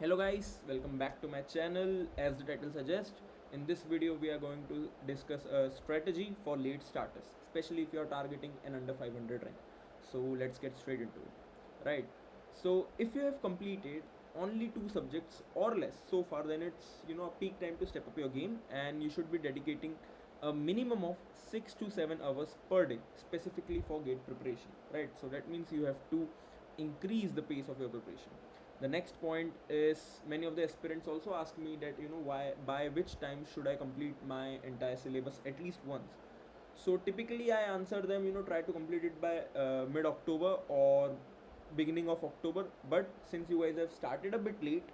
Hello guys, welcome back to my channel. As the title suggests, in this video we are going to discuss a strategy for late starters, especially if you are targeting an under 500 rank. So let's get straight into it. Right. So if you have completed only two subjects or less so far, then it's a peak time to step up your game, and you should be dedicating a minimum of 6 to 7 hours per day specifically for gate preparation. Right. So that means you have to increase the pace of your preparation. The next point is, many of the aspirants also ask me that why, by which time should I complete my entire syllabus at least once. So typically I answer them, try to complete it by mid October or beginning of October. But since you guys have started a bit late,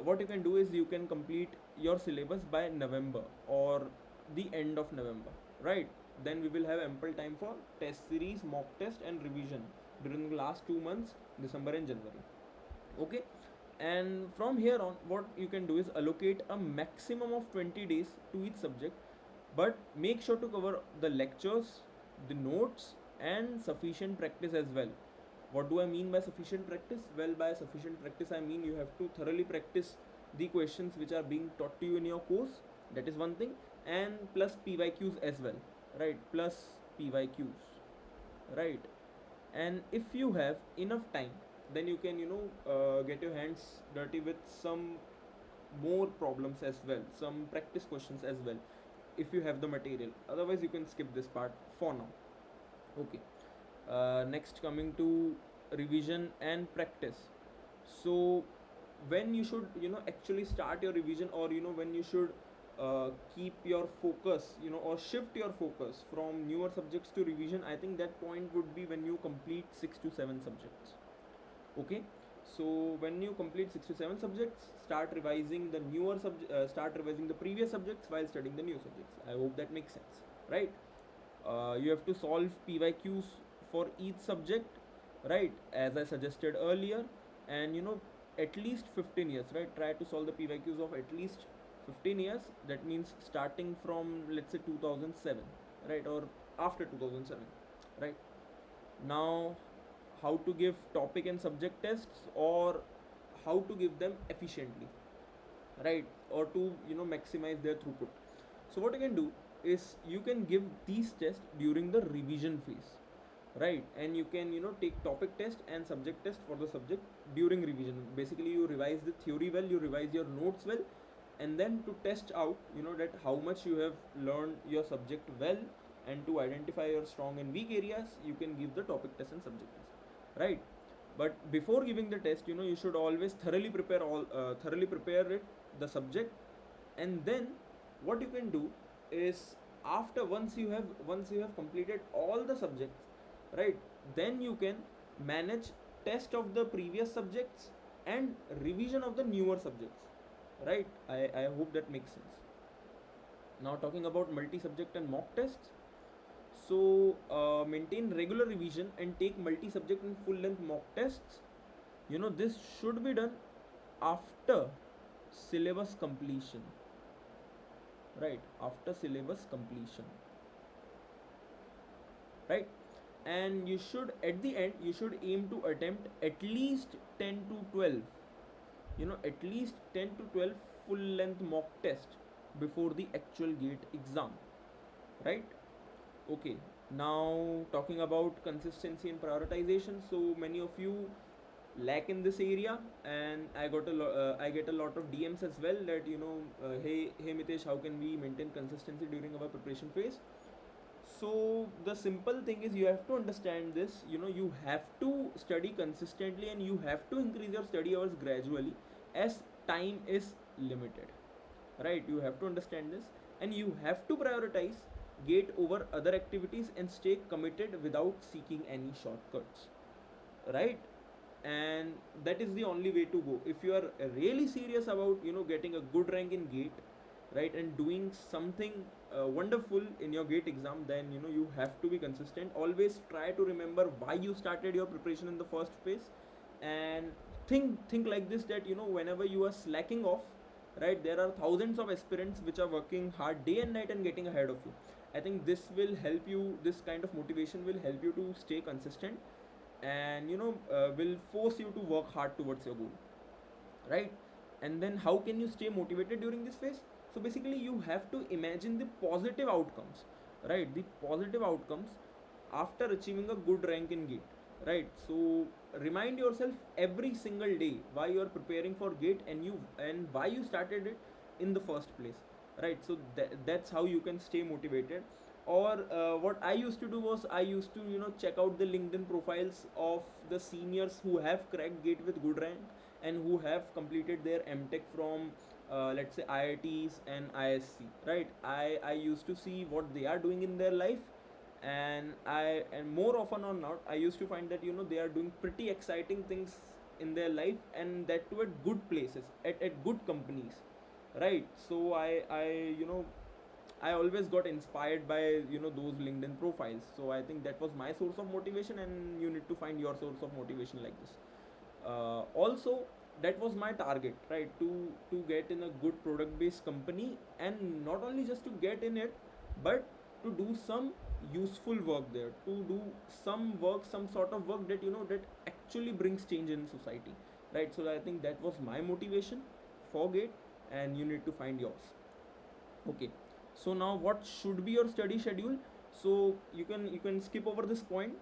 what you can do is you can complete your syllabus by November or the end of November, right? Then we will have ample time for test series, mock test and revision during the last 2 months, December and January. Okay. And from here on, what you can do is allocate a maximum of 20 days to each subject, but make sure to cover the lectures, the notes and sufficient practice as well. What do I mean by sufficient practice? Well, by sufficient practice I mean you have to thoroughly practice the questions which are being taught to you in your course. That is one thing. And plus PYQs as well, right? Plus PYQs, right? And if you have enough time, then you can get your hands dirty with some more problems as well, some practice questions as well, if you have the material. Otherwise you can skip this part for now. Okay. Next, coming to revision and practice. So when you should actually start your revision, or when you should keep your focus, or shift your focus from newer subjects to revision, I think that point would be when you complete 6 to 7 subjects. Okay. So when you complete 6 to 7 subjects, start revising the start revising the previous subjects while studying the new subjects. I hope that makes sense, right? You have to solve PYQs for each subject, right, as I suggested earlier. And at least 15 years, right? Try to solve the PYQs of at least 15 years. That means starting from, let's say, 2007, right, or after 2007, right? Now, how to give topic and subject tests, or how to give them efficiently, right, or to maximize their throughput. So what you can do is you can give these tests during the revision phase, right? And you can take topic test and subject test for the subject during revision. Basically you revise the theory well, you revise your notes well, and then to test out that how much you have learned your subject well, and to identify your strong and weak areas, you can give the topic test and subject test, right? But before giving the test, you should always thoroughly prepare it, the subject. And then what you can do is, after once you have completed all the subjects, right, then you can manage test of the previous subjects and revision of the newer subjects, right? I hope that makes sense. Now, talking about multi subject and mock tests. So maintain regular revision and take multi subject and full length mock tests. This should be done after syllabus completion, right? After syllabus completion, right? And you should, at the end, you should aim to attempt at least 10 to 12, at least 10 to 12 full length mock test before the actual gate exam, right? Okay. Now, talking about consistency and prioritization. So many of you lack in this area, and I get a lot of DMs as well, that hey Mitesh, how can we maintain consistency during our preparation phase? So the simple thing is, you have to understand this. You have to study consistently, and you have to increase your study hours gradually, as time is limited, right? You have to understand this, and you have to prioritize gate over other activities and stay committed without seeking any shortcuts, right? And that is the only way to go. If you are really serious about getting a good rank in gate, right, and doing something wonderful in your gate exam, then you have to be consistent. Always try to remember why you started your preparation in the first phase, and think like this, that whenever you are slacking off, right, there are thousands of aspirants which are working hard day and night and getting ahead of you. I think this will help you, this kind of motivation will help you to stay consistent, and will force you to work hard towards your goal, right? And then how can you stay motivated during this phase? So basically you have to imagine the positive outcomes, right? The positive outcomes after achieving a good rank in gate, right? So remind yourself every single day why you are preparing for gate, and why you started it in the first place, right? So that's how you can stay motivated. Or what I used to do was, I used to check out the LinkedIn profiles of the seniors who have cracked gate with good rank, and who have completed their MTech from let's say IITs and IISc, right? I used to see what they are doing in their life, and more often or not, I used to find that they are doing pretty exciting things in their life, and that too at good places, at good companies, right? So I always got inspired by those LinkedIn profiles. So I think that was my source of motivation, and you need to find your source of motivation like this. Also, that was my target, right? To get in a good product based company, and not only just to get in it, but to do some useful work there, to do some work, some sort of work that that actually brings change in society, right? So I think that was my motivation for gate, and you need to find yours. Okay, so now what should be your study schedule? So you can skip over this point,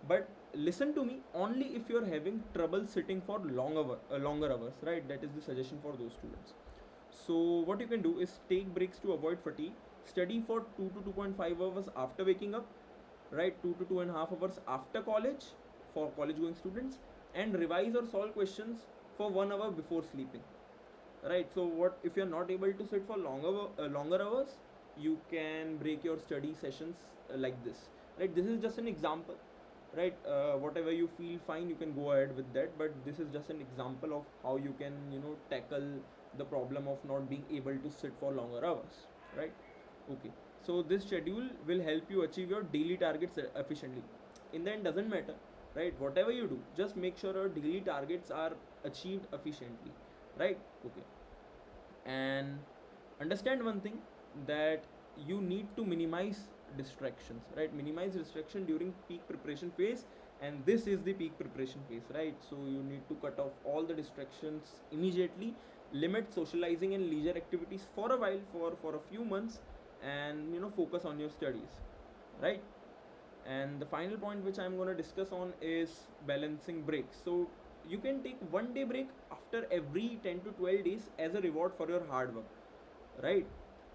but listen to me, only if you're having trouble sitting for longer hours, right? That is the suggestion for those students. So what you can do is take breaks to avoid fatigue, study for 2 to 2.5 hours after waking up, right? 2 to 2.5 hours after college for college going students, and revise or solve questions for 1 hour before sleeping, right? So what if you're not able to sit for longer hours, you can break your study sessions like this, right? This is just an example, right? Whatever you feel fine, you can go ahead with that, but this is just an example of how you can tackle the problem of not being able to sit for longer hours, right? Okay, so this schedule will help you achieve your daily targets efficiently. In the end, doesn't matter, right? Whatever you do, just make sure your daily targets are achieved efficiently, right? Okay, and understand one thing, that you need to minimize distractions, right? Minimize distraction during peak preparation phase, and this is the peak preparation phase, right? So you need to cut off all the distractions immediately, limit socializing and leisure activities for a while, for a few months, and focus on your studies, right? And the final point which I'm going to discuss on is balancing breaks. So you can take 1 day break after every 10 to 12 days as a reward for your hard work, right?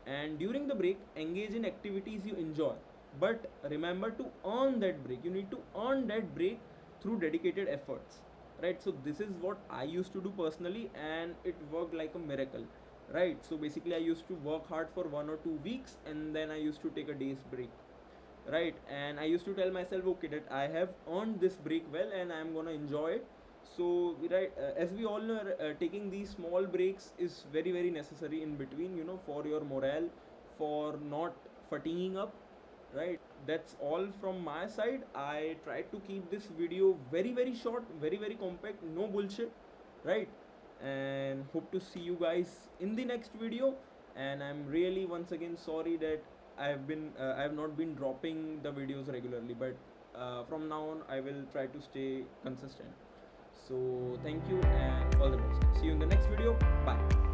And during the break, engage in activities you enjoy, but remember to earn that break. You need to earn that break through dedicated efforts, right? So this is what I used to do personally, and it worked like a miracle, right? So basically I used to work hard for 1 or 2 weeks, and then I used to take a day's break, right? And I used to tell myself, okay, that I have earned this break well, and I'm gonna enjoy it. So right, as we all know, taking these small breaks is very very necessary in between, for your morale, for not fatiguing up, right? That's all from my side. I tried to keep this video very very short, very very compact, no bullshit, right? And hope to see you guys in the next video. And I'm really once again sorry that I have not been dropping the videos regularly, but from now on I will try to stay consistent. So thank you and all the best. See you in the next video. Bye.